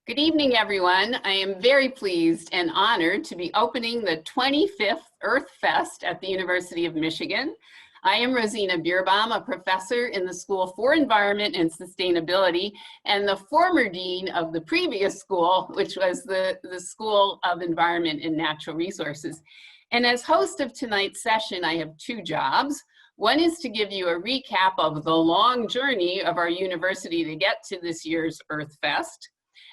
Good evening, everyone. I am very pleased and honored to be opening the 25th EarthFest at the University of Michigan. I am Rosina Bierbaum, a professor in the School for Environment and Sustainability, and the former dean of the previous school, which was the School of Environment and Natural Resources. And as host of tonight's session, I have two jobs. One is to give you a recap of the long journey of our university to get to this year's EarthFest.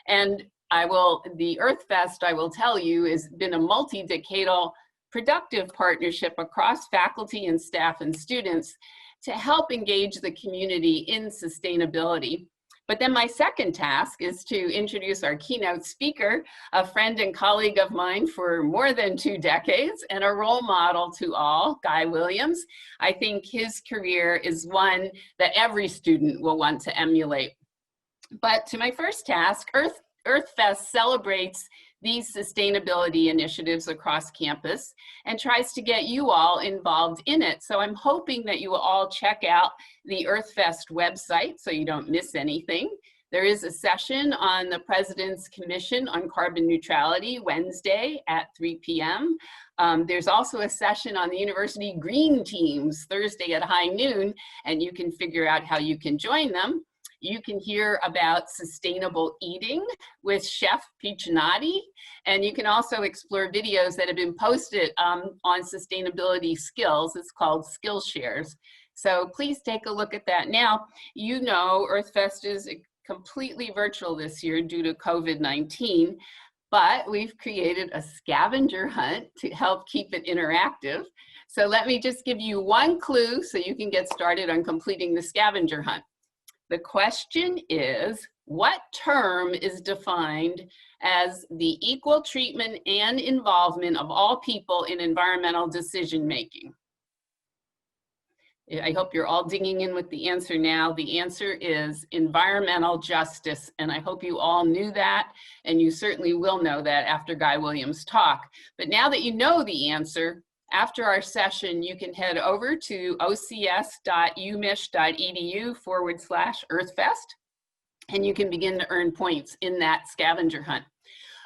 And the EarthFest, I will tell you, has been a multi-decadal productive partnership across faculty and staff and students to help engage the community in sustainability. But then my second task is to introduce our keynote speaker, a friend and colleague of mine for more than 2 decades and a role model to all, Guy Williams. I think his career is one that every student will want to emulate. But to my first task, EarthFest celebrates these sustainability initiatives across campus and tries to get you all involved in it. So I'm hoping that you will all check out the EarthFest website so you don't miss anything. There is a session on the President's Commission on Carbon Neutrality Wednesday at 3 p.m. There's also a session on the University Green Teams Thursday at high noon, and you can figure out how you can join them. You can hear about sustainable eating with Chef Piccinati, and you can also explore videos that have been posted on sustainability skills. It's called Skillshares. So please take a look at that. Now, you know EarthFest is completely virtual this year due to COVID-19, but we've created a scavenger hunt to help keep it interactive. So let me just give you one clue so you can get started on completing the scavenger hunt. The question is, what term is defined as the equal treatment and involvement of all people in environmental decision making? I hope you're all digging in with the answer now. The answer is environmental justice, and I hope you all knew that, and you certainly will know that after Guy Williams' talk. But now that you know the answer, after our session, you can head over to ocs.umich.edu/EarthFest, and you can begin to earn points in that scavenger hunt.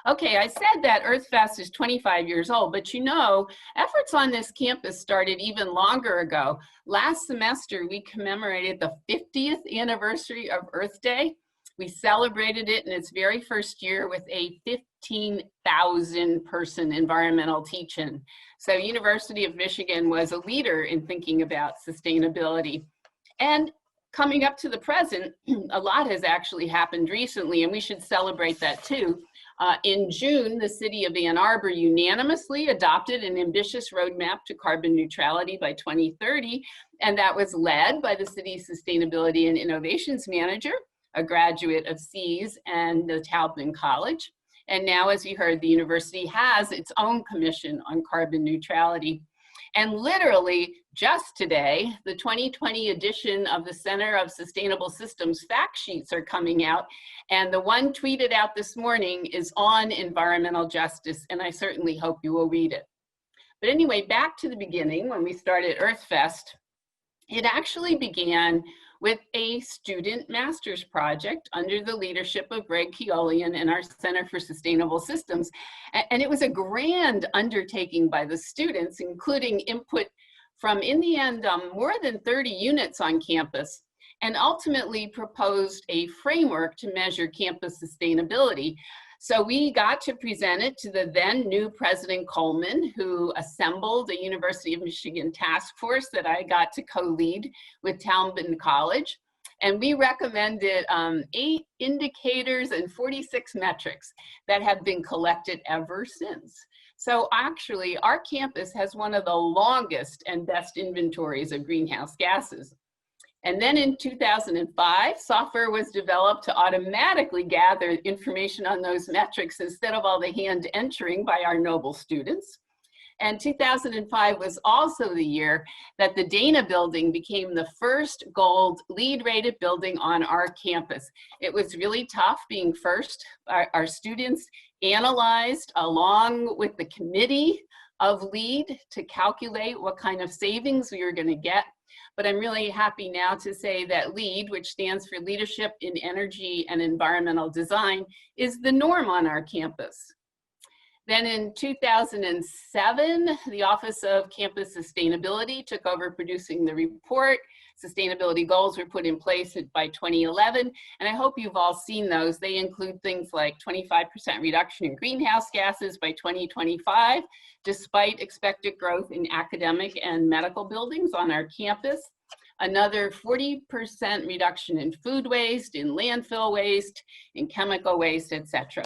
Okay, I said that EarthFest is 25 years old, but you know, efforts on this campus started even longer ago. Last semester, we commemorated the 50th anniversary of Earth Day. We celebrated it in its very first year with a 15,000 person environmental teach-in. So University of Michigan was a leader in thinking about sustainability. And coming up to the present, a lot has actually happened recently, and we should celebrate that too. In June, the city of Ann Arbor unanimously adopted an ambitious roadmap to carbon neutrality by 2030, and that was led by the city's Sustainability and Innovations Manager, a graduate of SEAS and the Taubman College. And now, as you heard, the university has its own commission on carbon neutrality. And literally just today, the 2020 edition of the Center of Sustainable Systems fact sheets are coming out. And the one tweeted out this morning is on environmental justice, and I certainly hope you will read it. But anyway, back to the beginning, when we started EarthFest, it actually began with a student master's project under the leadership of Greg Keolian and our Center for Sustainable Systems. And it was a grand undertaking by the students, including input from, in the end, more than 30 units on campus, and ultimately proposed a framework to measure campus sustainability. So we got to present it to the then new President Coleman, who assembled a University of Michigan task force that I got to co-lead with Taubman College. And we recommended 8 indicators and 46 metrics that have been collected ever since. So actually, our campus has one of the longest and best inventories of greenhouse gases. And then in 2005, software was developed to automatically gather information on those metrics instead of all the hand entering by our noble students. And 2005 was also the year that the Dana building became the first gold LEED rated building on our campus. It was really tough being first. Our students analyzed along with the committee of LEED to calculate what kind of savings we were going to get. but I'm really happy now to say that LEED, which stands for Leadership in Energy and Environmental Design, is the norm on our campus. Then in 2007, the Office of Campus Sustainability took over producing the report. Sustainability goals were put in place by 2011, and I hope you've all seen those. They include things like 25% reduction in greenhouse gases by 2025, despite expected growth in academic and medical buildings on our campus. Another 40% reduction in food waste, in landfill waste, in chemical waste, etc.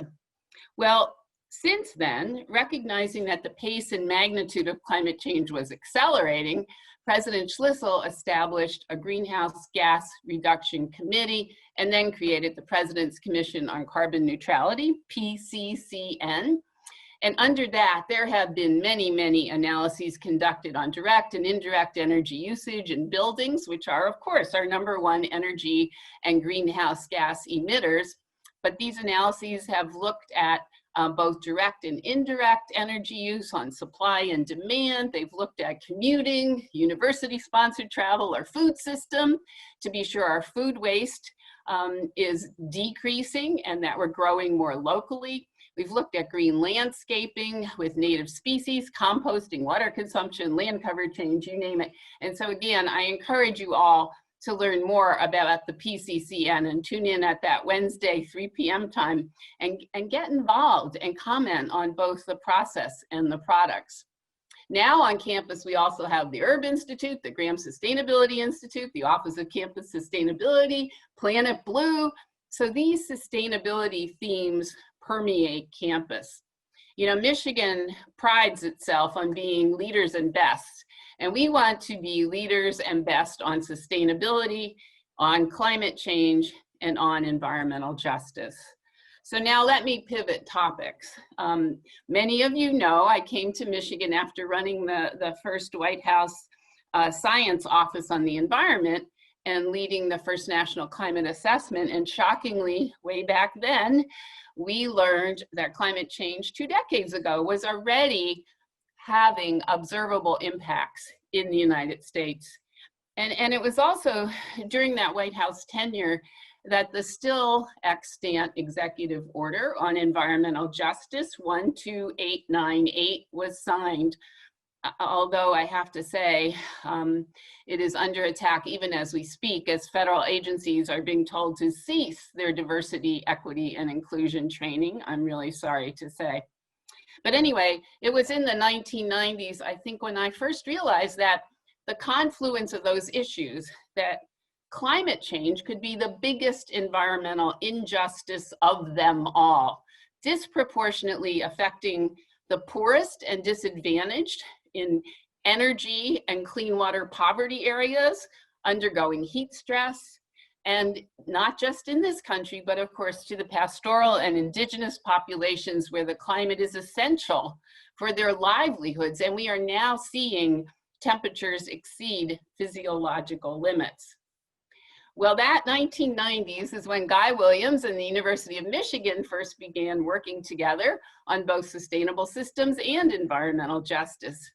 Well, since then, recognizing that the pace and magnitude of climate change was accelerating, President Schlissel established a Greenhouse Gas Reduction Committee and then created the President's Commission on Carbon Neutrality, PCCN. And under that, there have been many, many analyses conducted on direct and indirect energy usage in buildings, which are, of course, our #1 energy and greenhouse gas emitters. But these analyses have looked at both direct and indirect energy use on supply and demand. They've looked at commuting, university-sponsored travel, our food system, to be sure our food waste is decreasing and that we're growing more locally. We've looked at green landscaping with native species, composting, water consumption, land cover change, you name it. And so again, I encourage you all to learn more about the PCCN and tune in at that Wednesday, 3 p.m. time and get involved and comment on both the process and the products. Now on campus, we also have the Herb Institute, the Graham Sustainability Institute, the Office of Campus Sustainability, Planet Blue. So these sustainability themes permeate campus. You know, Michigan prides itself on being leaders and best. And we want to be leaders and best on sustainability, on climate change, and on environmental justice. So now let me pivot topics. Many of you know I came to Michigan after running the first White House science office on the environment and leading the first national climate assessment. And shockingly, way back then, we learned that climate change 2 decades ago was already having observable impacts in the United States. And it was also during that White House tenure that the still extant executive order on environmental justice, 12898, was signed. Although I have to say, it is under attack even as we speak, as federal agencies are being told to cease their diversity, equity, and inclusion training. I'm really sorry to say. But anyway, it was in the 1990s, I think, when I first realized that the confluence of those issues, that climate change could be the biggest environmental injustice of them all, disproportionately affecting the poorest and disadvantaged in energy and clean water poverty areas, undergoing heat stress, and not just in this country, but of course to the pastoral and indigenous populations where the climate is essential for their livelihoods. And we are now seeing temperatures exceed physiological limits. Well, that 1990s is when Guy Williams and the University of Michigan first began working together on both sustainable systems and environmental justice.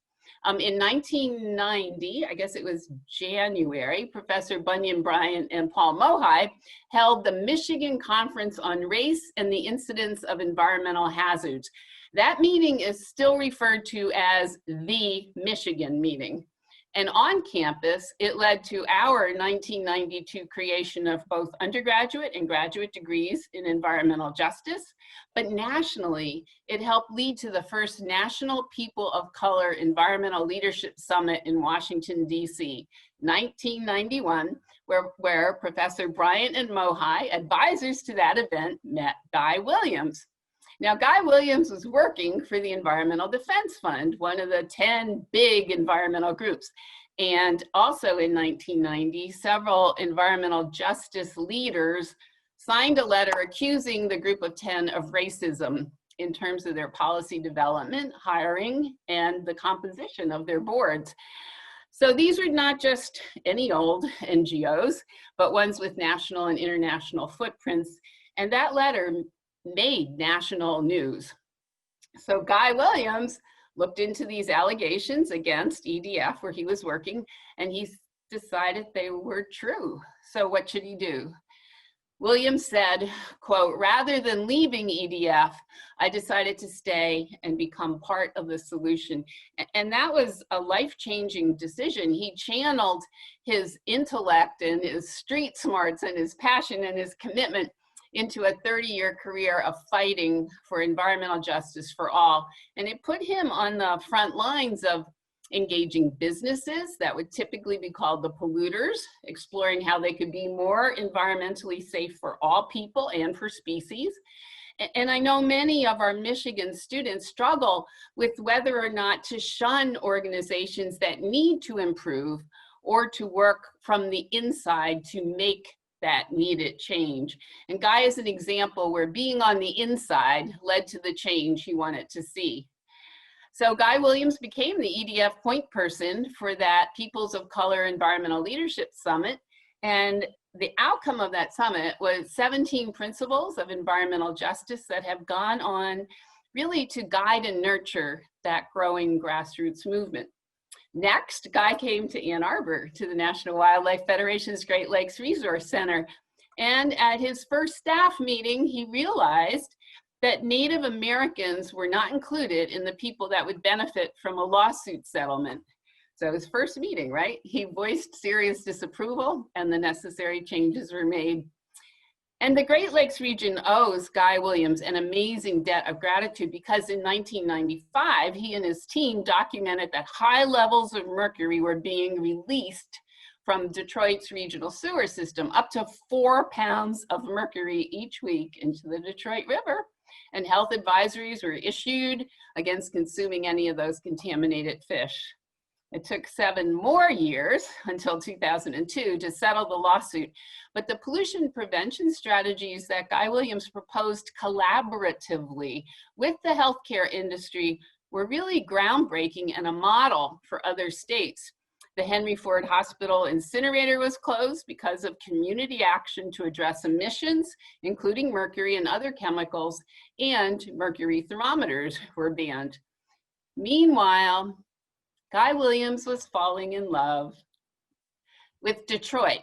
In 1990, I guess it was January, Professor Bunyan Bryant and Paul Mohai held the Michigan Conference on Race and the Incidence of Environmental Hazards. That meeting is still referred to as the Michigan meeting. And on campus, it led to our 1992 creation of both undergraduate and graduate degrees in environmental justice. But nationally, it helped lead to the first National People of Color Environmental Leadership Summit in Washington, D.C., 1991, where Professor Bryant and Mohai, advisors to that event, met Guy Williams. Now, Guy Williams was working for the Environmental Defense Fund, one of the 10 big environmental groups. And also in 1990, several environmental justice leaders signed a letter accusing the group of 10 of racism in terms of their policy development, hiring, and the composition of their boards. So these were not just any old NGOs, but ones with national and international footprints. And that letter made national news. So Guy Williams looked into these allegations against EDF where he was working, and he decided they were true. So what should he do? Williams said, quote, "Rather than leaving EDF, I decided to stay and become part of the solution." And that was a life-changing decision. He channeled his intellect and his street smarts and his passion and his commitment into a 30-year career of fighting for environmental justice for all. And it put him on the front lines of engaging businesses that would typically be called the polluters, exploring how they could be more environmentally safe for all people and for species. And I know many of our Michigan students struggle with whether or not to shun organizations that need to improve or to work from the inside to make that needed change. And Guy is an example where being on the inside led to the change he wanted to see. So Guy Williams became the EDF point person for that Peoples of Color Environmental Leadership Summit. And the outcome of that summit was 17 principles of environmental justice that have gone on really to guide and nurture that growing grassroots movement. Next, Guy came to Ann Arbor to the National Wildlife Federation's Great Lakes Resource Center. And at his first staff meeting, he realized that Native Americans were not included in the people that would benefit from a lawsuit settlement. So his first meeting, right? He voiced serious disapproval and the necessary changes were made. And the Great Lakes region owes Guy Williams an amazing debt of gratitude because in 1995, he and his team documented that high levels of mercury were being released from Detroit's regional sewer system, up to 4 pounds of mercury each week into the Detroit River. And health advisories were issued against consuming any of those contaminated fish. It took 7 more years until 2002 to settle the lawsuit, but the pollution prevention strategies that Guy Williams proposed collaboratively with the healthcare industry were really groundbreaking and a model for other states. The Henry Ford Hospital incinerator was closed because of community action to address emissions, including mercury and other chemicals, and mercury thermometers were banned. Meanwhile, Guy Williams was falling in love with Detroit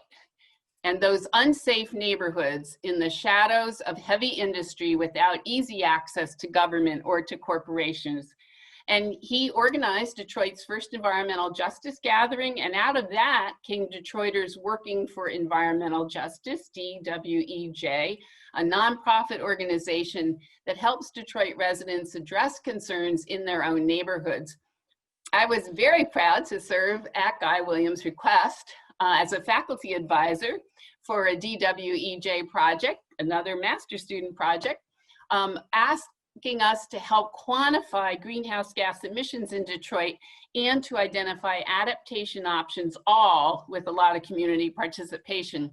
and those unsafe neighborhoods in the shadows of heavy industry without easy access to government or to corporations. And he organized Detroit's first environmental justice gathering, and out of that came Detroiters Working for Environmental Justice, DWEJ, a nonprofit organization that helps Detroit residents address concerns in their own neighborhoods. I was very proud to serve at Guy Williams' request as a faculty advisor for a DWEJ project, another master student project, asking us to help quantify greenhouse gas emissions in Detroit and to identify adaptation options, all with a lot of community participation.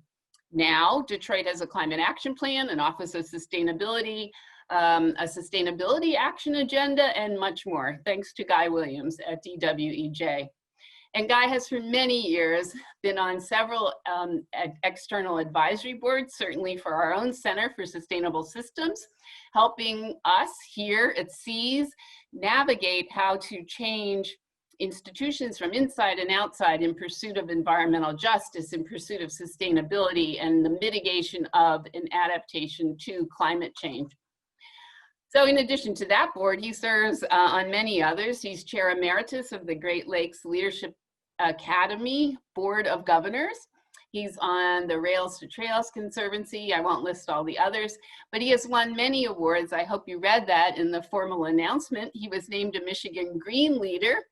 Now, Detroit has a climate action plan, an Office of Sustainability, a sustainability action agenda, and much more, thanks to Guy Williams at DWEJ. And Guy has for many years been on several external advisory boards, certainly for our own Center for Sustainable Systems, helping us here at SEAS navigate how to change institutions from inside and outside in pursuit of environmental justice, in pursuit of sustainability, and the mitigation of and adaptation to climate change. So in addition to that board, he serves on many others. He's chair emeritus of the Great Lakes Leadership Academy Board of Governors. He's on the Rails to Trails Conservancy. I won't list all the others, but he has won many awards. I hope you read that in the formal announcement. He was named a Michigan Green Leader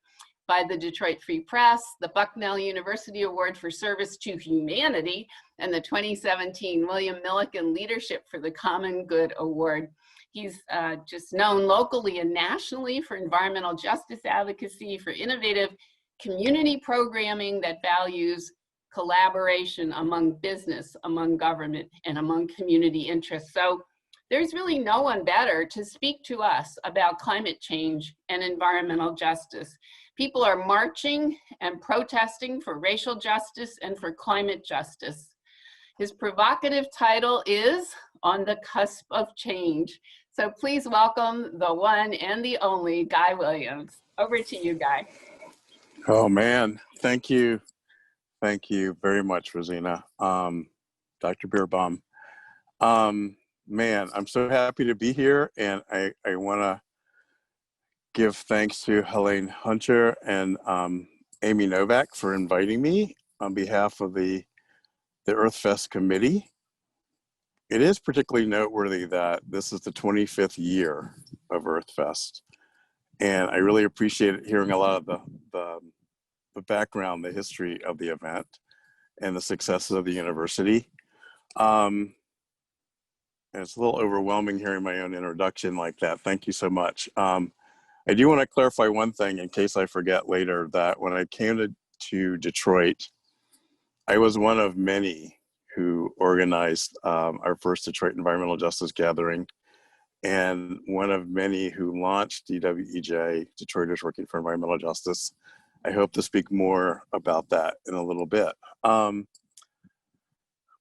by the Detroit Free Press, the Bucknell University Award for Service to Humanity, and the 2017 William Milliken Leadership for the Common Good Award. He's just known locally and nationally for environmental justice advocacy, for innovative community programming that values collaboration among business, among government, and among community interests. So there's really no one better to speak to us about climate change and environmental justice. People are marching and protesting for racial justice and for climate justice. His provocative title is On the Cusp of Change. So please welcome the one and the only Guy Williams. Over to you, Guy. Oh man, thank you. Thank you very much, Rosina. Dr. Bierbaum. Man, I'm so happy to be here, and I want to give thanks to Helene Hunter and Amy Novak for inviting me on behalf of the EarthFest committee. It is particularly noteworthy that this is the 25th year of EarthFest, and I really appreciate hearing a lot of the background, the history of the event, and the successes of the university. And it's a little overwhelming hearing my own introduction like that. Thank you so much. I do want to clarify one thing in case I forget later, that when I came to Detroit, I was one of many who organized our first Detroit Environmental Justice Gathering, and one of many who launched DWEJ, Detroiters Working for Environmental Justice. I hope to speak more about that in a little bit.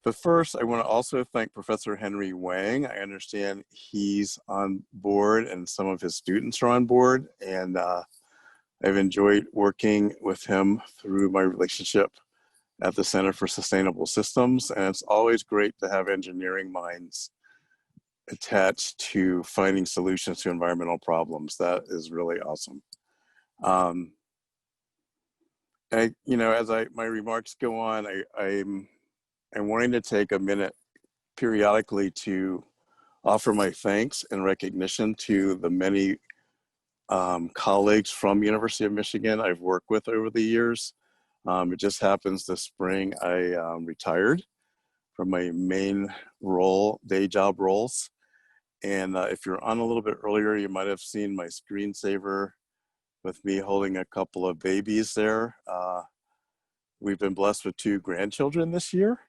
But first, I want to also thank Professor Henry Wang. I understand he's on board and some of his students are on board, and I've enjoyed working with him through my relationship at the Center for Sustainable Systems, and it's always great to have engineering minds attached to finding solutions to environmental problems. That is really awesome. And as my remarks go on, I'm wanting to take a minute periodically to offer my thanks and recognition to the many colleagues from University of Michigan I've worked with over the years. It just happens this spring I retired from my main role, day job roles. And if you're on a little bit earlier, you might have seen my screensaver with me holding a couple of babies there. We've been blessed with 2 grandchildren this year.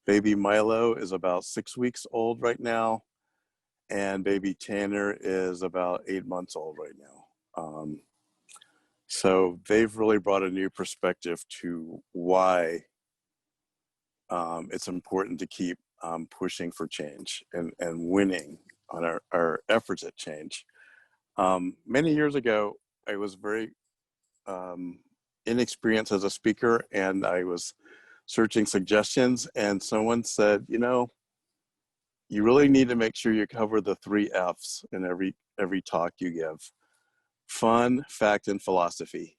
Baby Milo is about 6 weeks old right now, and baby Tanner is about 8 months old right now. So they've really brought a new perspective to why it's important to keep pushing for change and winning on our efforts at change. Many years ago, I was very inexperienced as a speaker, and I was searching suggestions, and someone said, you really need to make sure you cover the 3 F's in every talk you give: fun, fact, and philosophy.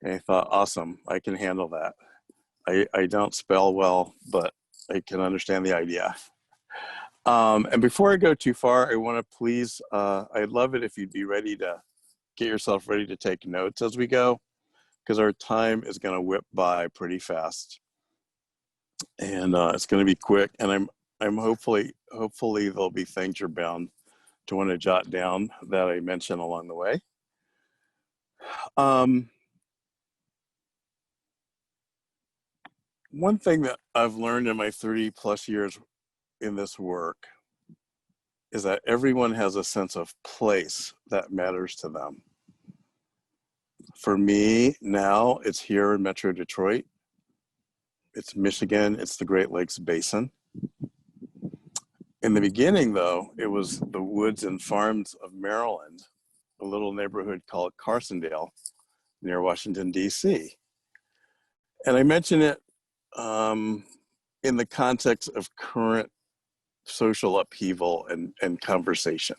And I thought, awesome, I can handle that. I don't spell well, but I can understand the idea. And before I go too far, I want to please, I'd love it if you'd be ready to get yourself ready to take notes as we go, because our time is going to whip by pretty fast. And it's going to be quick. And I'm hopefully there'll be things you're bound to want to jot down that I mention along the way. One thing that I've learned in my 30 plus years in this work is that everyone has a sense of place that matters to them. For me now, it's here in Metro Detroit. It's Michigan, it's the Great Lakes Basin. In the beginning though, it was the woods and farms of Maryland, a little neighborhood called Carsondale near Washington, D.C. And I mention it in the context of current social upheaval and conversation,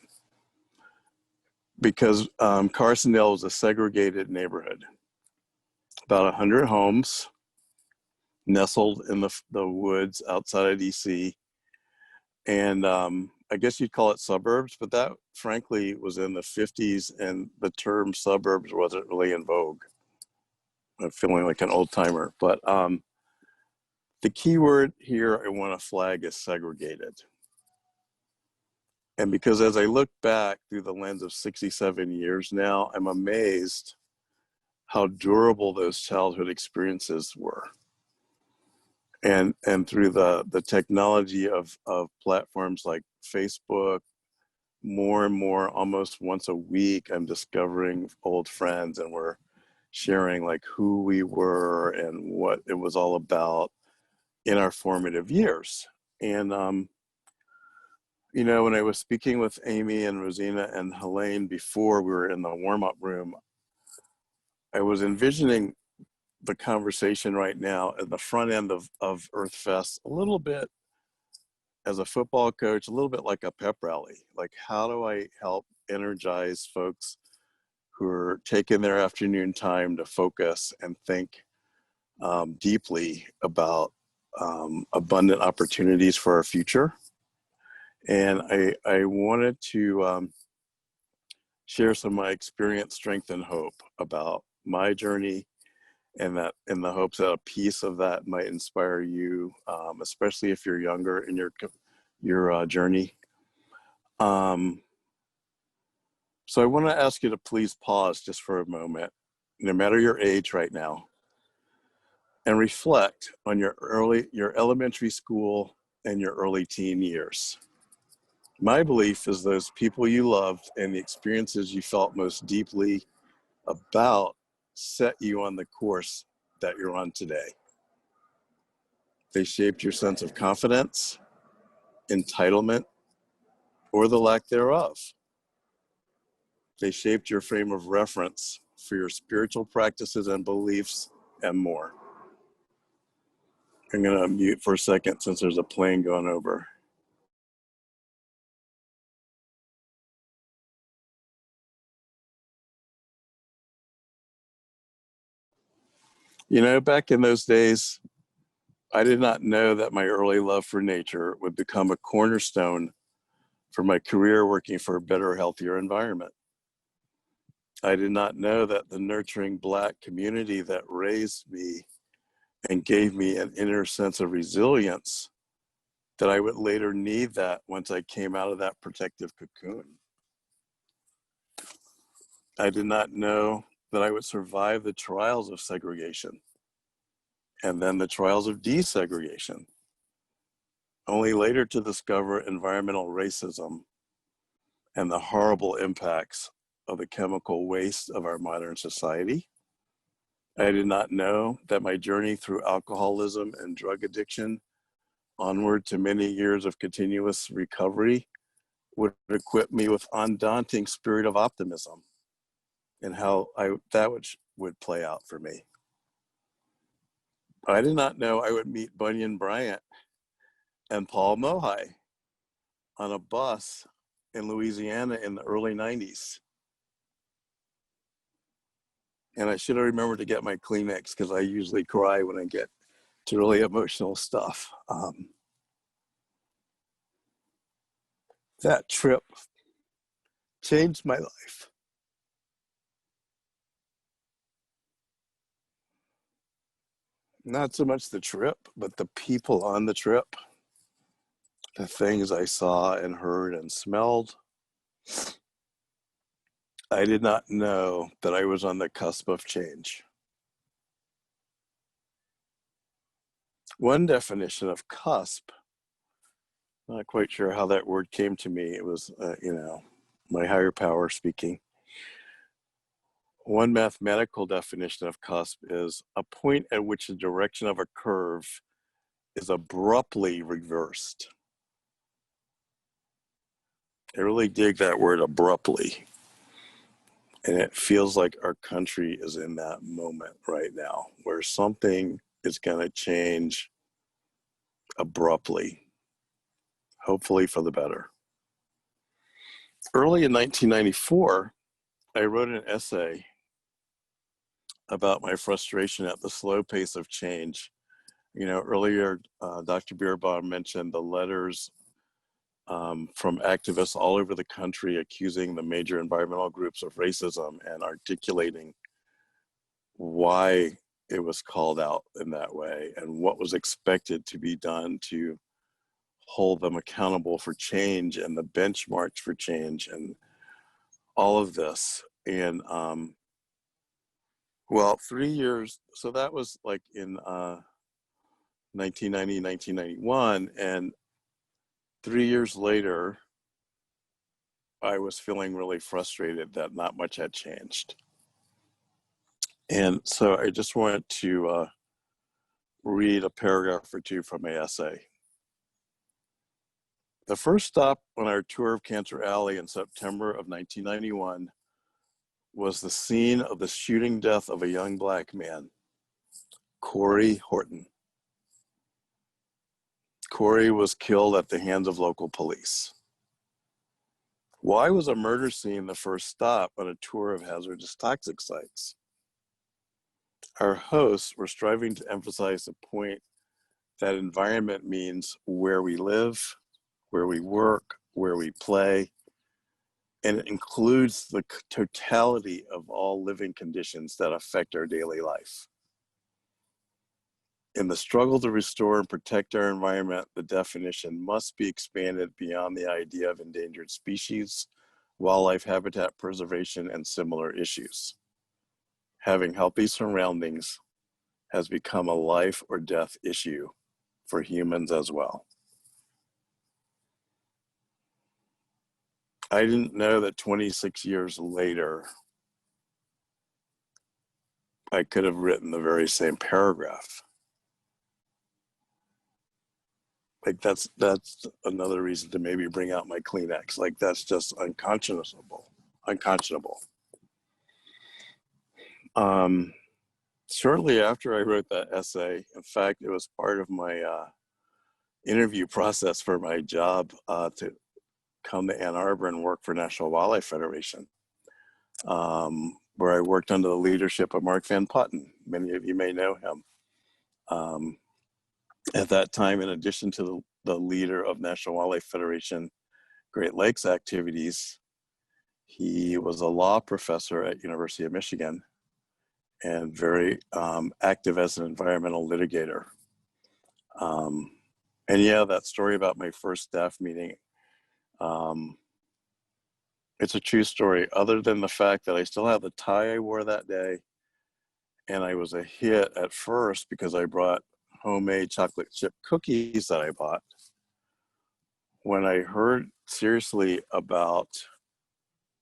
because Carsondale was a segregated neighborhood, about 100 homes nestled in the woods outside of DC. And I guess you'd call it suburbs, but that frankly was in the 50s, and the term suburbs wasn't really in vogue. I'm feeling like an old timer, but the key word here I want to flag is segregated. And because as I look back through the lens of 67 years now, I'm amazed how durable those childhood experiences were. And through the technology of platforms like Facebook, more and more, almost once a week, I'm discovering old friends, and we're sharing like who we were and what it was all about in our formative years. And when I was speaking with Amy and Rosina and Helene before we were in the warm-up room, I was envisioning the conversation right now at the front end of EarthFest a little bit as a football coach, a little bit like a pep rally. Like, how do I help energize folks who are taking their afternoon time to focus and think deeply about abundant opportunities for our future? And I wanted to share some of my experience, strength, and hope about my journey, and that in the hopes that a piece of that might inspire you, especially if you're younger in your journey. So I want to ask you to please pause just for a moment, no matter your age right now, and reflect on your elementary school and your early teen years. My belief is those people you loved and the experiences you felt most deeply about set you on the course that you're on today. They shaped your sense of confidence, entitlement, or the lack thereof. They shaped your frame of reference for your spiritual practices and beliefs and more. I'm going to mute for a second since there's a plane going over. You know, back in those days, I did not know that my early love for nature would become a cornerstone for my career working for a better, healthier environment. I did not know that the nurturing Black community that raised me and gave me an inner sense of resilience, that I would later need that once I came out of that protective cocoon. I did not know that I would survive the trials of segregation and then the trials of desegregation, only later to discover environmental racism and the horrible impacts of the chemical waste of our modern society. I did not know that my journey through alcoholism and drug addiction onward to many years of continuous recovery would equip me with undaunting spirit of optimism and how that would play out for me. I did not know I would meet Bunyan Bryant and Paul Mohai on a bus in Louisiana in the early 90s. And I should have remembered to get my Kleenex because I usually cry when I get to really emotional stuff. That trip changed my life. Not so much the trip, but the people on the trip, the things I saw and heard and smelled. I did not know that I was on the cusp of change. One definition of cusp, not quite sure how that word came to me. It was, my higher power speaking. One mathematical definition of cusp is a point at which the direction of a curve is abruptly reversed. I really dig that word, abruptly. And it feels like our country is in that moment right now where something is going to change abruptly, hopefully for the better. Early in 1994, I wrote an essay about my frustration at the slow pace of change. You know, earlier, Dr. Bierbaum mentioned the letters from activists all over the country accusing the major environmental groups of racism and articulating why it was called out in that way and what was expected to be done to hold them accountable for change and the benchmarks for change and all of this. And well, 3 years, so that was like in 1990, 1991, and 3 years later, I was feeling really frustrated that not much had changed. And so I just wanted to read a paragraph or two from my essay. The first stop on our tour of Cancer Alley in September of 1991 was the scene of the shooting death of a young Black man. Corey Horton. Corey was killed at the hands of local police. Why was a murder scene the first stop on a tour of hazardous toxic sites? Our hosts were striving to emphasize the point that environment means where we live, where we work, where we play, and it includes the totality of all living conditions that affect our daily life. In the struggle to restore and protect our environment, the definition must be expanded beyond the idea of endangered species, wildlife habitat preservation, and similar issues. Having healthy surroundings has become a life or death issue for humans as well. I didn't know that 26 years later, I could have written the very same paragraph. Like that's another reason to maybe bring out my Kleenex. Like that's just unconscionable. Shortly after I wrote that essay, in fact, it was part of my interview process for my job to come to Ann Arbor and work for National Wildlife Federation, where I worked under the leadership of Mark Van Putten. Many of you may know him. At that time, in addition to the leader of National Wildlife Federation Great Lakes activities, he was a law professor at University of Michigan and very active as an environmental litigator. And yeah, that story about my first staff meeting, it's a true story, other than the fact that I still have the tie I wore that day, and I was a hit at first because I brought homemade chocolate chip cookies that I bought. When I heard seriously about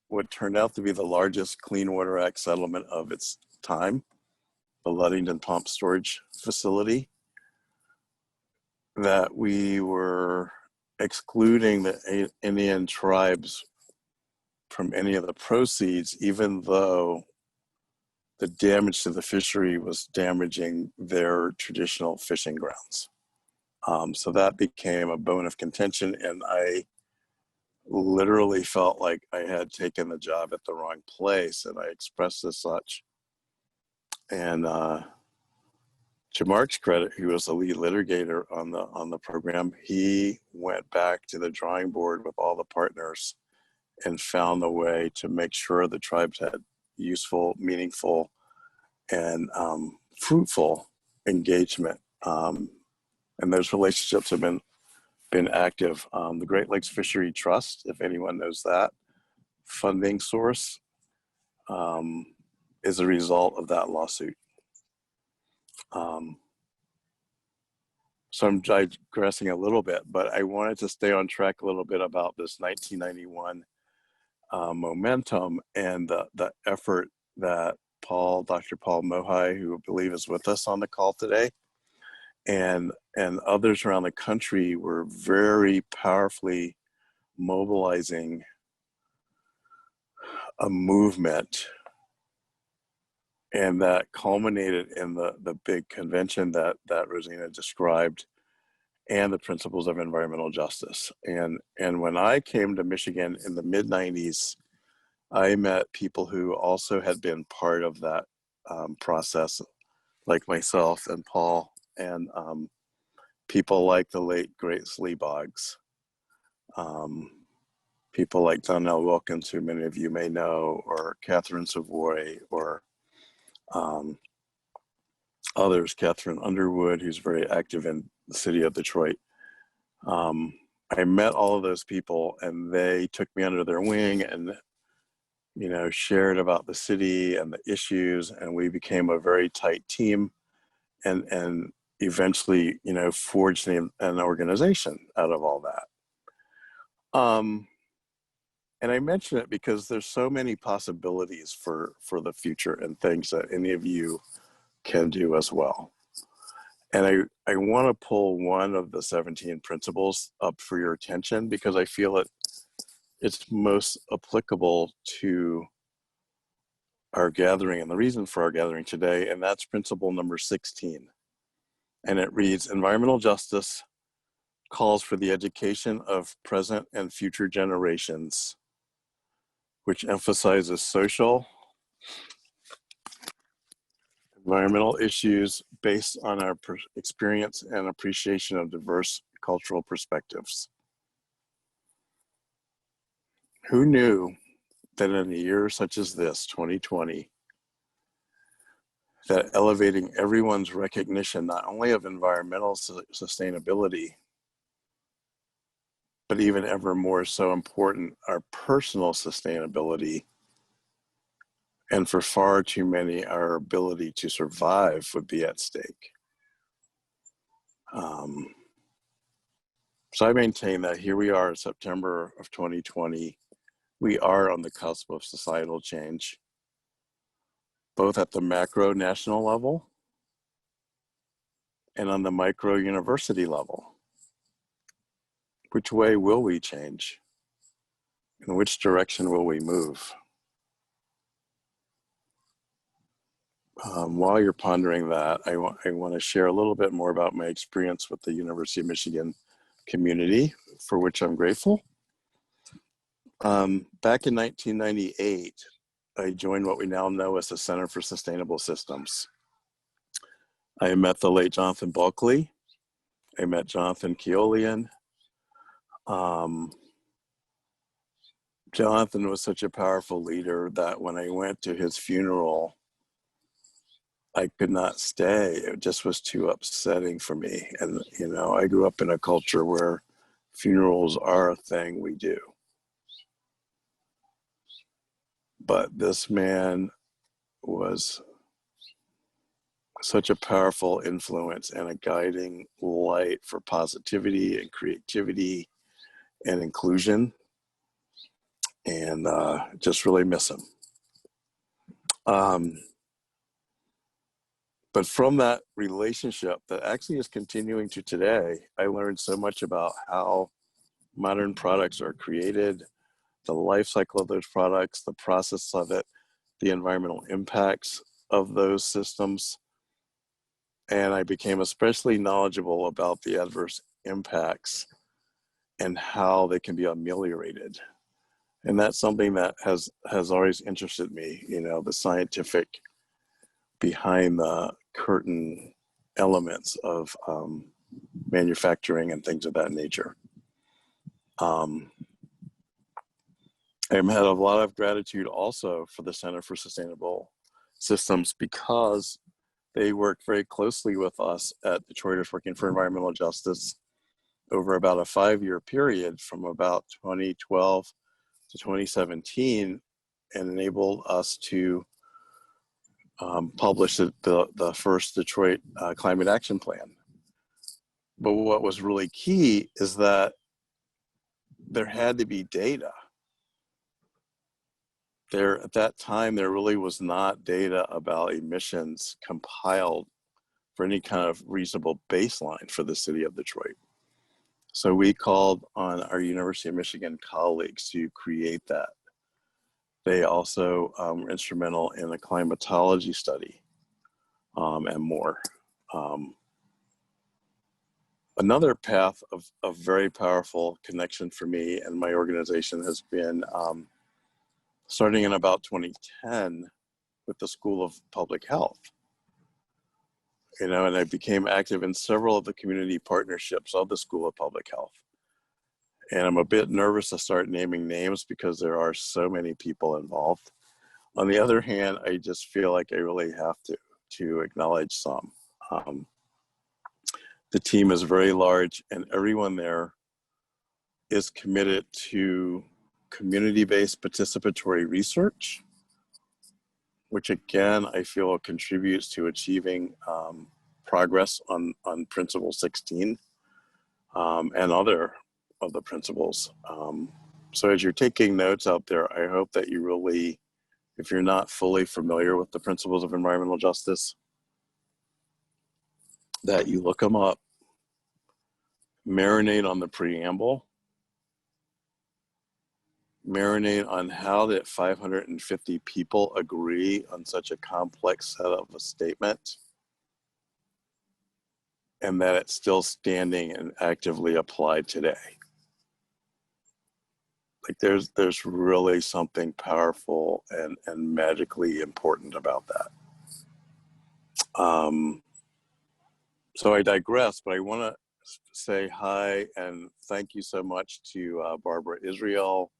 what turned out to be the largest Clean Water Act settlement of its time, the Ludington Pump Storage Facility, that we were excluding the Indian tribes from any of the proceeds, even though the damage to the fishery was damaging their traditional fishing grounds. So that became a bone of contention, and I literally felt like I had taken the job at the wrong place, and I expressed as such. And to Mark's credit, he was the lead litigator on the program. He went back to the drawing board with all the partners and found a way to make sure the tribes had useful, meaningful, and fruitful engagement. And those relationships have been active. The Great Lakes Fishery Trust, if anyone knows that, funding source is a result of that lawsuit. So I'm digressing a little bit, but I wanted to stay on track a little bit about this 1991 momentum and the effort that Dr. Paul Mohai, who I believe is with us on the call today, and others around the country were very powerfully mobilizing a movement, and that culminated in the big convention that Rosina described, and the principles of environmental justice. And when I came to Michigan in the mid-90s, I met people who also had been part of that process, like myself and Paul, and people like the late great Slee Boggs, people like Donnell Wilkins, who many of you may know, or Catherine Savoy, or others, Catherine Underwood, who's very active in the city of Detroit. I met all of those people, and they took me under their wing and shared about the city and the issues, and we became a very tight team, and eventually, forged an organization out of all that. And I mention it because there's so many possibilities for the future and things that any of you can do as well. And I want to pull one of the 17 principles up for your attention because I feel it's most applicable to our gathering and the reason for our gathering today, and that's principle number 16. And it reads, environmental justice calls for the education of present and future generations, which emphasizes social, environmental issues based on our experience and appreciation of diverse cultural perspectives. Who knew that in a year such as this, 2020, that elevating everyone's recognition, not only of environmental sustainability, but even ever more so important, our personal sustainability, and for far too many, our ability to survive would be at stake. So I maintain that here we are in September of 2020, we are on the cusp of societal change, both at the macro national level and on the micro university level. Which way will we change? In which direction will we move? While you're pondering that, I want to share a little bit more about my experience with the University of Michigan community, for which I'm grateful. Back in 1998, I joined what we now know as the Center for Sustainable Systems. I met the late Jonathan Bulkley. I met Jonathan Keolian. Jonathan was such a powerful leader that when I went to his funeral, I could not stay. It just was too upsetting for me. And, you know, I grew up in a culture where funerals are a thing we do. But this man was such a powerful influence and a guiding light for positivity and creativity and inclusion, and just really miss him. But from that relationship that actually is continuing to today, I learned so much about how modern products are created, the life cycle of those products, the process of it, the environmental impacts of those systems. And I became especially knowledgeable about the adverse impacts and how they can be ameliorated. And that's something that has always interested me, you know, the scientific behind the curtain elements of manufacturing and things of that nature. I've had a lot of gratitude also for the Center for Sustainable Systems, because they work very closely with us at Detroiters Working for Environmental Justice over about a 5-year period from about 2012 to 2017, and enabled us to publish the first Detroit Climate Action Plan. But what was really key is that there had to be data. There, at that time, there really was not data about emissions compiled for any kind of reasonable baseline for the city of Detroit. So we called on our University of Michigan colleagues to create that. They also were instrumental in a climatology study and more. Another path of very powerful connection for me and my organization has been starting in about 2010 with the School of Public Health. You know, and I became active in several of the community partnerships of the School of Public Health. And I'm a bit nervous to start naming names because there are so many people involved. On the other hand, I just feel like I really have to acknowledge some. The team is very large, and everyone there is committed to community-based participatory research, which again, I feel contributes to achieving progress on Principle 16 and other of the principles. So as you're taking notes out there, I hope that you really, if you're not fully familiar with the principles of environmental justice, that you look them up, marinate on the preamble, marinate on how did 550 people agree on such a complex set of a statement, and that it's still standing and actively applied today. Like there's really something powerful and magically important about that. So I digress, but I want to say hi and thank you so much to Barbara Israel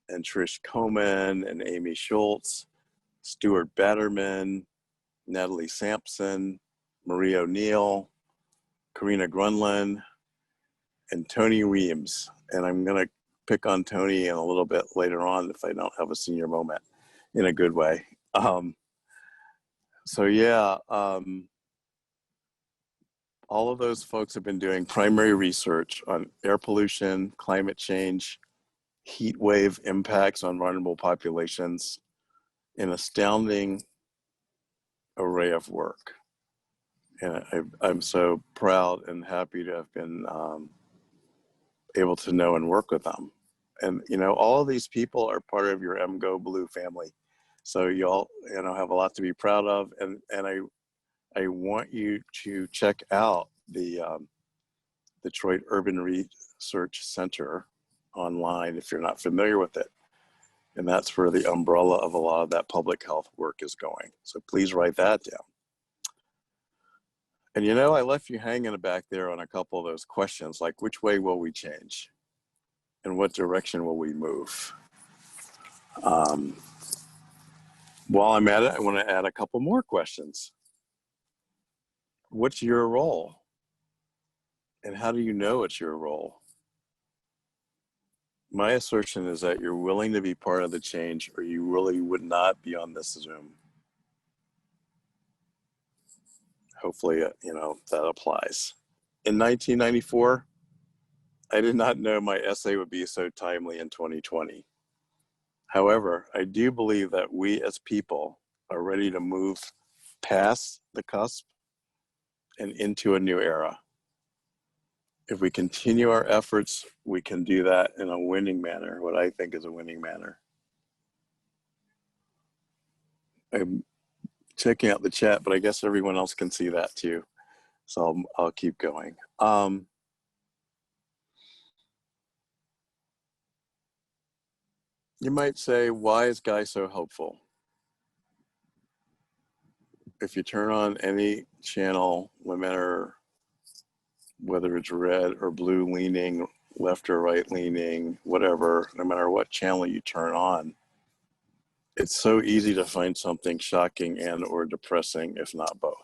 and Trish Coman and Amy Schultz, Stuart Batterman, Natalie Sampson, Marie O'Neill, Karina Grunland, and Tony Reams. And I'm going to pick on Tony in a little bit later on if I don't have a senior moment in a good way. So yeah, all of those folks have been doing primary research on air pollution, climate change, heat wave impacts on vulnerable populations, an astounding array of work. And I'm so proud and happy to have been able to know and work with them. And, you know, all of these people are part of your MGO Blue family. So you all, you know, have a lot to be proud of. And I want you to check out the Detroit Urban Research Center online if you're not familiar with it. And that's where the umbrella of a lot of that public health work is going. So please write that down. And you know, I left you hanging back there on a couple of those questions, like which way will we change? And what direction will we move? While I'm at it, I want to add a couple more questions. What's your role? And how do you know it's your role? My assertion is that you're willing to be part of the change or you really would not be on this Zoom. Hopefully, you know, that applies. In 1994, I did not know my essay would be so timely in 2020. However, I do believe that we as people are ready to move past the cusp and into a new era. If we continue our efforts, we can do that in a winning manner, what I think is a winning manner. I'm checking out the chat, but I guess everyone else can see that too. So I'll keep going. You might say, why is Guy so hopeful? If you turn on any channel, no matter whether it's red or blue leaning, left or right leaning, whatever, no matter what channel you turn on, it's so easy to find something shocking and or depressing, if not both.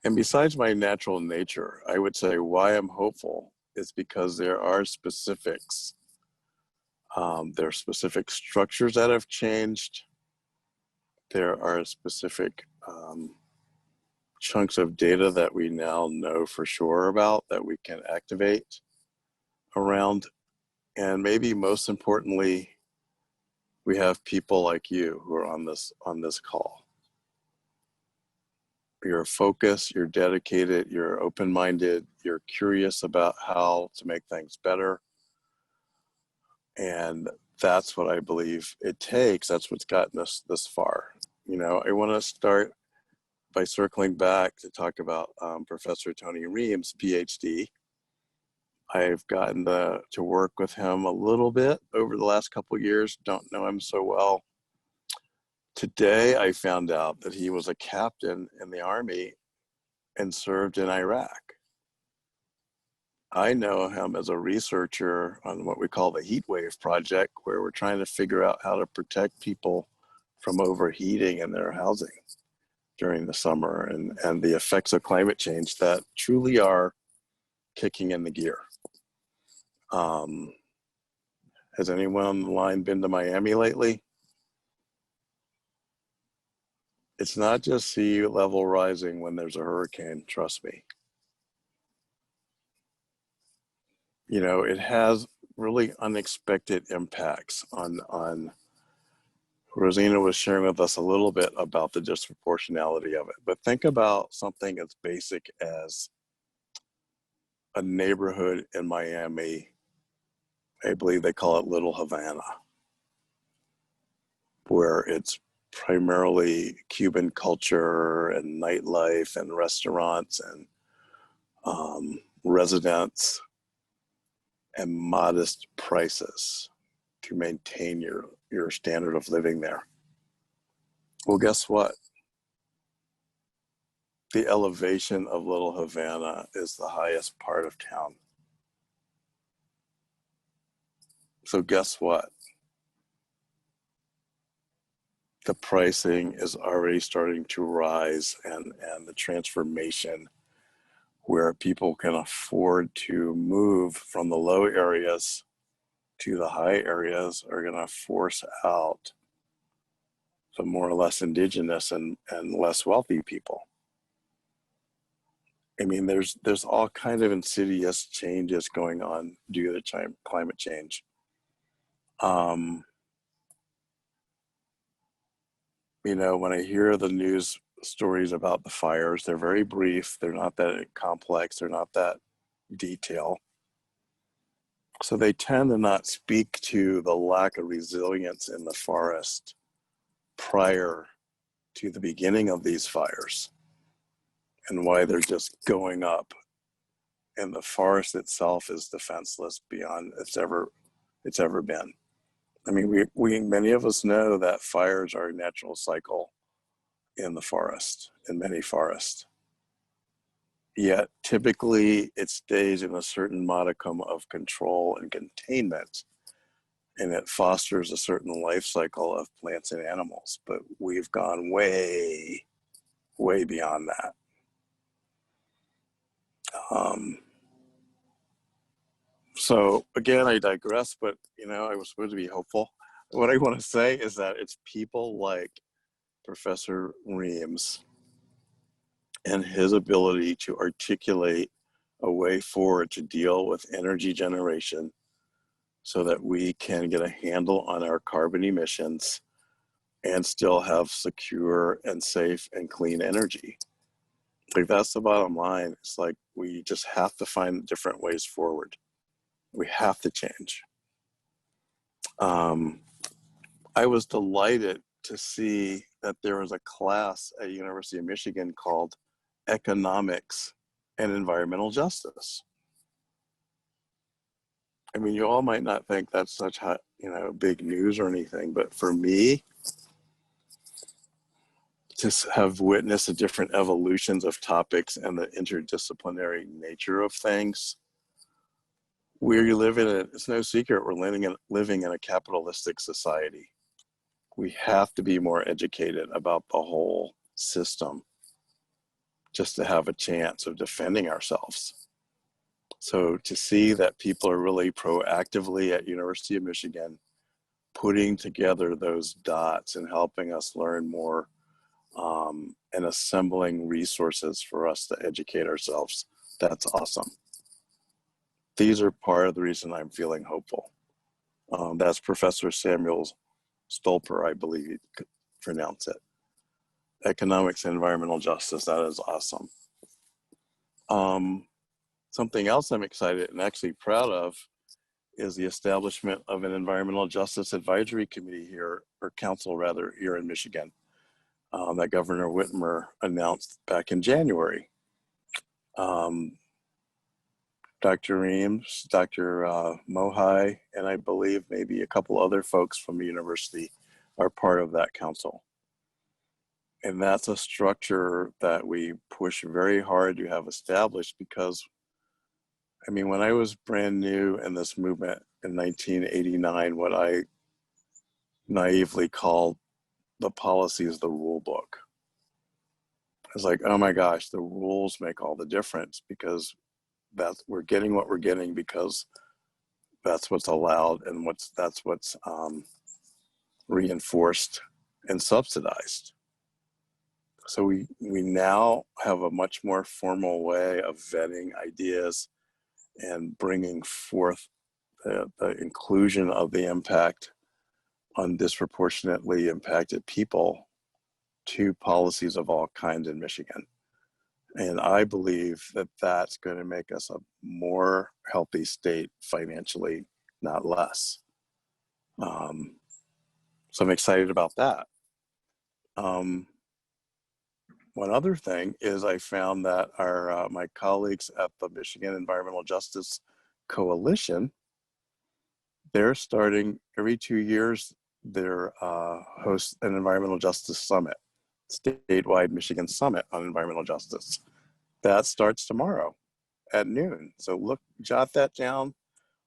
And besides my natural nature, I would say why I'm hopeful is because there are specifics. There are specific structures that have changed. There are specific chunks of data that we now know for sure about that we can activate around. And maybe most importantly, we have people like you who are on this call. You're focused, you're dedicated, you're open-minded, you're curious about how to make things better. And that's what I believe it takes. That's what's gotten us this far. You know, I want to start by circling back to talk about Professor Tony Reams, PhD. I've gotten to work with him a little bit over the last couple of years. Don't know him so well. Today, I found out that he was a captain in the Army and served in Iraq. I know him as a researcher on what we call the Heat Wave Project, where we're trying to figure out how to protect people from overheating in their housing during the summer and the effects of climate change that truly are kicking in the gear. Has anyone on the line been to Miami lately? It's not just sea level rising when there's a hurricane, trust me. You know, it has really unexpected impacts on Rosina was sharing with us a little bit about the disproportionality of it, but think about something as basic as a neighborhood in Miami. I believe they call it Little Havana, where it's primarily Cuban culture and nightlife and restaurants and residents and modest prices to maintain your standard of living there. Well, guess what? The elevation of Little Havana is the highest part of town. So guess what? The pricing is already starting to rise, and the transformation where people can afford to move from the low areas to the high areas are going to force out the more or less indigenous and less wealthy people. I mean, there's all kind of insidious changes going on due to climate change. You know, when I hear the news stories about the fires, they're very brief. They're not that complex. They're not that detailed. So they tend to not speak to the lack of resilience in the forest prior to the beginning of these fires and why they're just going up. And the forest itself is defenseless beyond it's ever been. I mean, we many of us know that fires are a natural cycle in the forest, in many forests. Yet typically it stays in a certain modicum of control and containment, and it fosters a certain life cycle of plants and animals. But we've gone way, way beyond that. So again, I digress, but you know, I was supposed to be hopeful. What I want to say is that it's people like Professor Reams and his ability to articulate a way forward to deal with energy generation so that we can get a handle on our carbon emissions and still have secure and safe and clean energy. Like, that's the bottom line. It's like we just have to find different ways forward. We have to change. I was delighted to see that there was a class at University of Michigan called Economics and Environmental Justice. I mean, you all might not think that's such hot, you know, big news or anything, but for me, to have witnessed the different evolutions of topics and the interdisciplinary nature of things, we live in it's no secret, we're living in a capitalistic society. We have to be more educated about the whole system just to have a chance of defending ourselves. So to see that people are really proactively at University of Michigan putting together those dots and helping us learn more, and assembling resources for us to educate ourselves, that's awesome. These are part of the reason I'm feeling hopeful. That's Professor Samuel Stolper, I believe you could pronounce it. Economics and Environmental Justice, that is awesome. Something else I'm excited and actually proud of is the establishment of an Environmental Justice Advisory Committee here, or council rather, here in Michigan, that Governor Whitmer announced back in January. Dr. Reams, Dr. Mohai, and I believe maybe a couple other folks from the university are part of that council. And that's a structure that we push very hard to have established because, I mean, when I was brand new in this movement in 1989, what I naively called the policy is the rule book. It's like, oh my gosh, the rules make all the difference because we're getting what we're getting because that's what's allowed and that's what's reinforced and subsidized. So we now have a much more formal way of vetting ideas and bringing forth the inclusion of the impact on disproportionately impacted people to policies of all kinds in Michigan. And I believe that that's going to make us a more healthy state financially, not less. So I'm excited about that. One other thing is I found that our my colleagues at the Michigan Environmental Justice Coalition, they're starting every 2 years, they're host an environmental justice summit, statewide Michigan summit on environmental justice. That starts tomorrow at noon. So jot that down,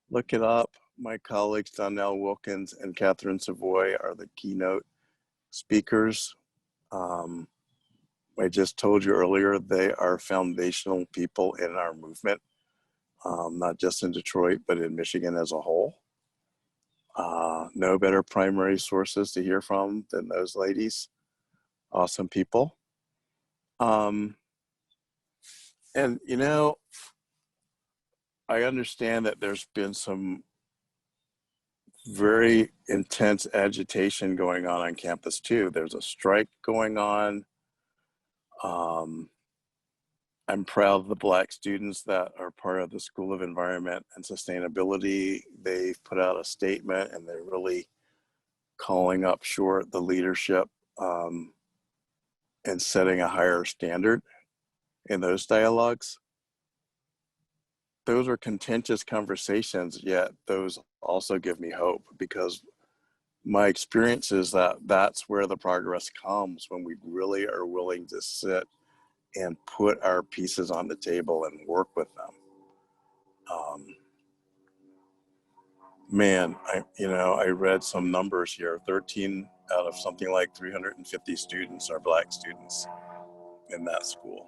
look it up. My colleagues Donnell Wilkins and Catherine Savoy are the keynote speakers. I just told you earlier, they are foundational people in our movement, not just in Detroit, but in Michigan as a whole. No better primary sources to hear from than those ladies. Awesome people. And, you know, I understand that there's been some very intense agitation going on campus too. There's a strike going on. I'm proud of the Black students that are part of the School of Environment and Sustainability. They've put out a statement and they're really calling up short the leadership and setting a higher standard in those dialogues. Those are contentious conversations, yet those also give me hope, because my experience is that that's where the progress comes, when we really are willing to sit and put our pieces on the table and work with them. Man, I read some numbers here. 13 out of something like 350 students are Black students in that school.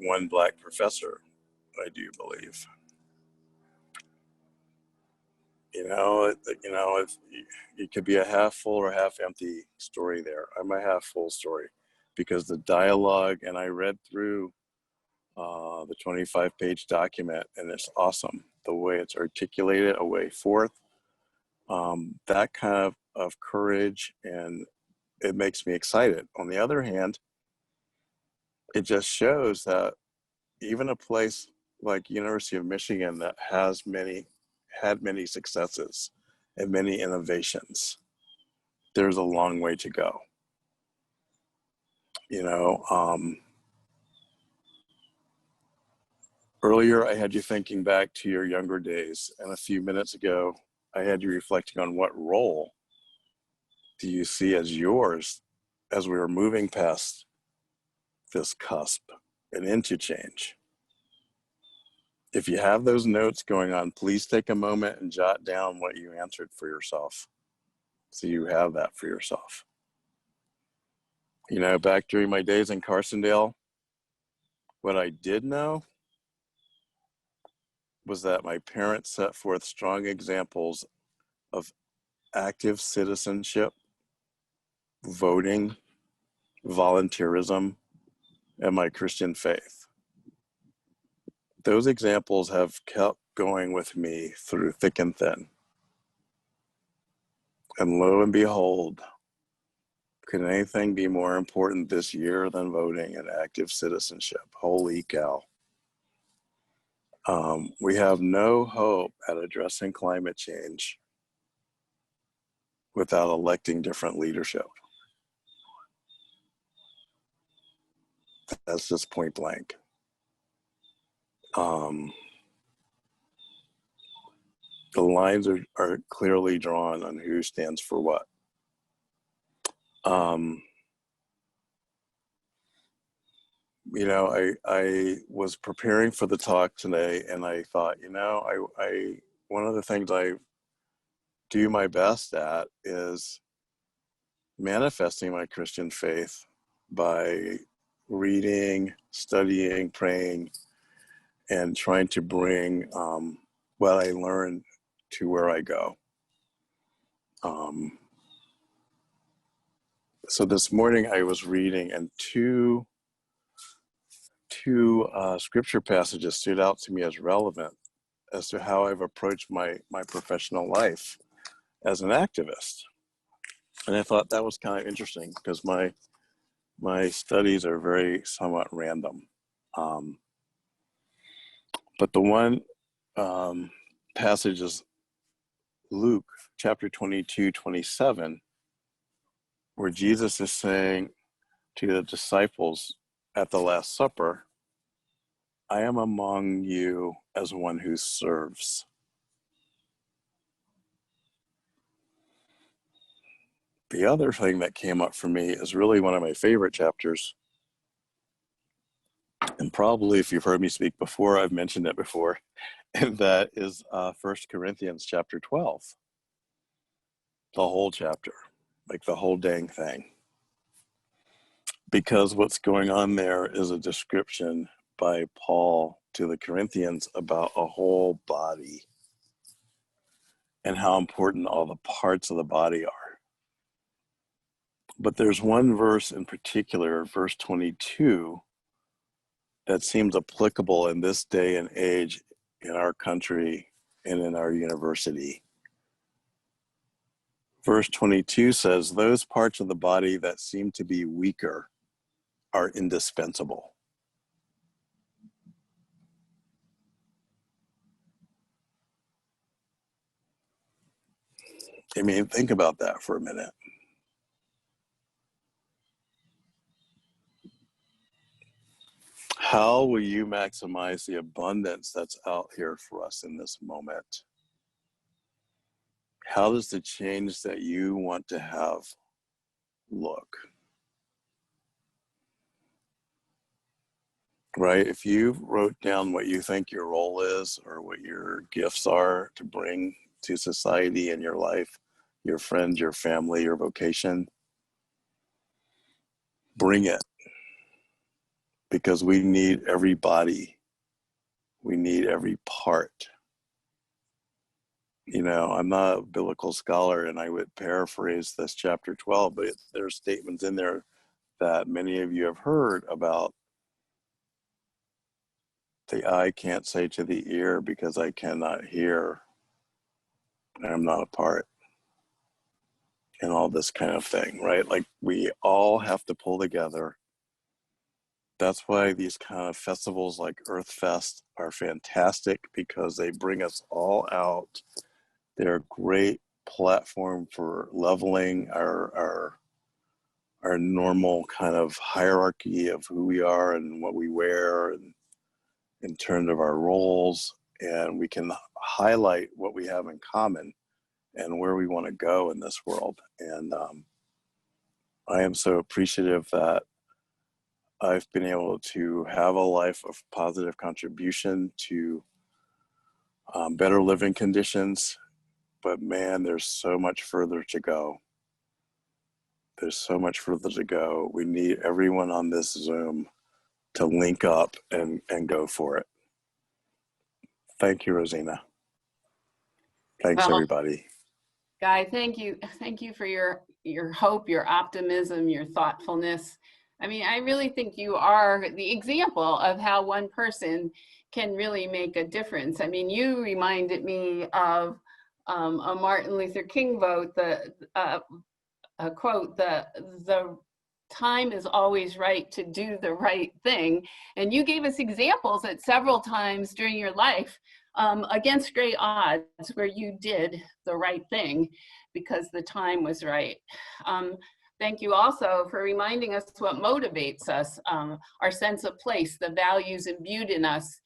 One Black professor, I do believe. It could be a half full or half empty story there. I'm a half full story, because the dialogue, and I read through the 25-page document, and it's awesome the way it's articulated, a way forth, that kind of courage, and it makes me excited. On the other hand, it just shows that even a place like University of Michigan that had many successes and many innovations, there's a long way to go. Earlier, I had you thinking back to your younger days, and a few minutes ago, I had you reflecting on what role do you see as yours as we were moving past this cusp and into change. If you have those notes going on, please take a moment and jot down what you answered for yourself, so you have that for yourself. Back during my days in Carsondale, what I did know was that my parents set forth strong examples of active citizenship, voting, volunteerism, and my Christian faith. Those examples have kept going with me through thick and thin. And lo and behold, could anything be more important this year than voting and active citizenship? Holy cow. We have no hope at addressing climate change without electing different leadership. That's just point blank. The lines are clearly drawn on who stands for what. I was preparing for the talk today, and I thought, one of the things I do my best at is manifesting my Christian faith by reading, studying, praying, and trying to bring what I learned to where I go. So this morning I was reading, and two scripture passages stood out to me as relevant as to how I've approached my professional life as an activist. And I thought that was kind of interesting, because my My studies are very somewhat random. But the one passage is Luke chapter 22-27, where Jesus is saying to the disciples at the Last Supper, I am among you as one who serves. The other thing that came up for me is really one of my favorite chapters. And probably if you've heard me speak before, I've mentioned it before. And that is 1 Corinthians chapter 12. The whole chapter, like the whole dang thing. Because what's going on there is a description by Paul to the Corinthians about a whole body and how important all the parts of the body are. But there's one verse in particular, verse 22, that seems applicable in this day and age in our country and in our university. Verse 22 says, those parts of the body that seem to be weaker are indispensable. I mean, think about that for a minute. How will you maximize the abundance that's out here for us in this moment? How does the change that you want to have look? Right? If you wrote down what you think your role is or what your gifts are to bring to society and your life, your friends, your family, your vocation, bring it. Because we need every body. We need every part. You know, I'm not a biblical scholar and I would paraphrase this chapter 12, but there's statements in there that many of you have heard about. The eye can't say to the ear, because I cannot hear, I'm not a part. And all this kind of thing, right? Like we all have to pull together. That's why these kind of festivals like EarthFest are fantastic, because they bring us all out. They're a great platform for leveling our normal kind of hierarchy of who we are and what we wear, and in terms of our roles, and we can highlight what we have in common and where we want to go in this world. And I am so appreciative that I've been able to have a life of positive contribution to better living conditions. But man, there's so much further to go. There's so much further to go. We need everyone on this Zoom to link up and go for it. Thank you, Rosina. Thanks, Well, everybody. Guy, thank you. Thank you for your hope, your optimism, your thoughtfulness. I mean, I really think you are the example of how one person can really make a difference. I mean, you reminded me of a Martin Luther King quote, the time is always right to do the right thing. And you gave us examples at several times during your life against great odds where you did the right thing because the time was right. Thank you also for reminding us what motivates us, our sense of place, the values imbued in us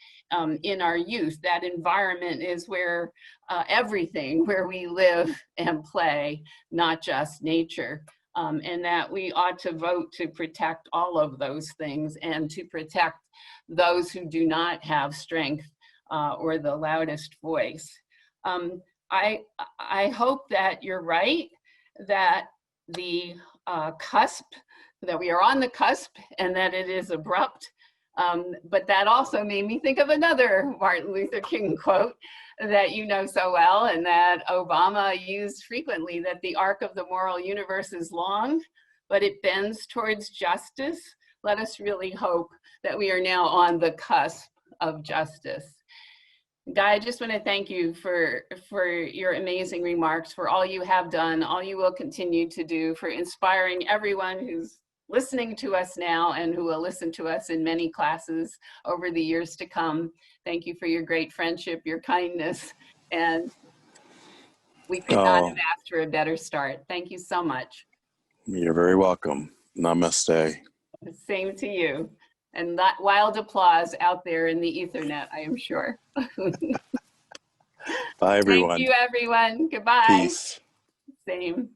in our youth. That environment is where everything, where we live and play, not just nature. And that we ought to vote to protect all of those things and to protect those who do not have strength or the loudest voice. I hope that you're right, that the cusp, that we are on the cusp and that it is abrupt. But that also made me think of another Martin Luther King quote that you know so well and that Obama used frequently, that the arc of the moral universe is long, but it bends towards justice. Let us really hope that we are now on the cusp of justice. Guy, I just want to thank you for your amazing remarks, for all you have done, all you will continue to do, for inspiring everyone who's listening to us now and who will listen to us in many classes over the years to come. Thank you for your great friendship, your kindness, and we could not have asked for a better start. Thank you so much. You're very welcome. Namaste. Same to you. And that wild applause out there in the Ethernet, I am sure. Bye, everyone. Thank you, everyone. Goodbye. Peace. Same.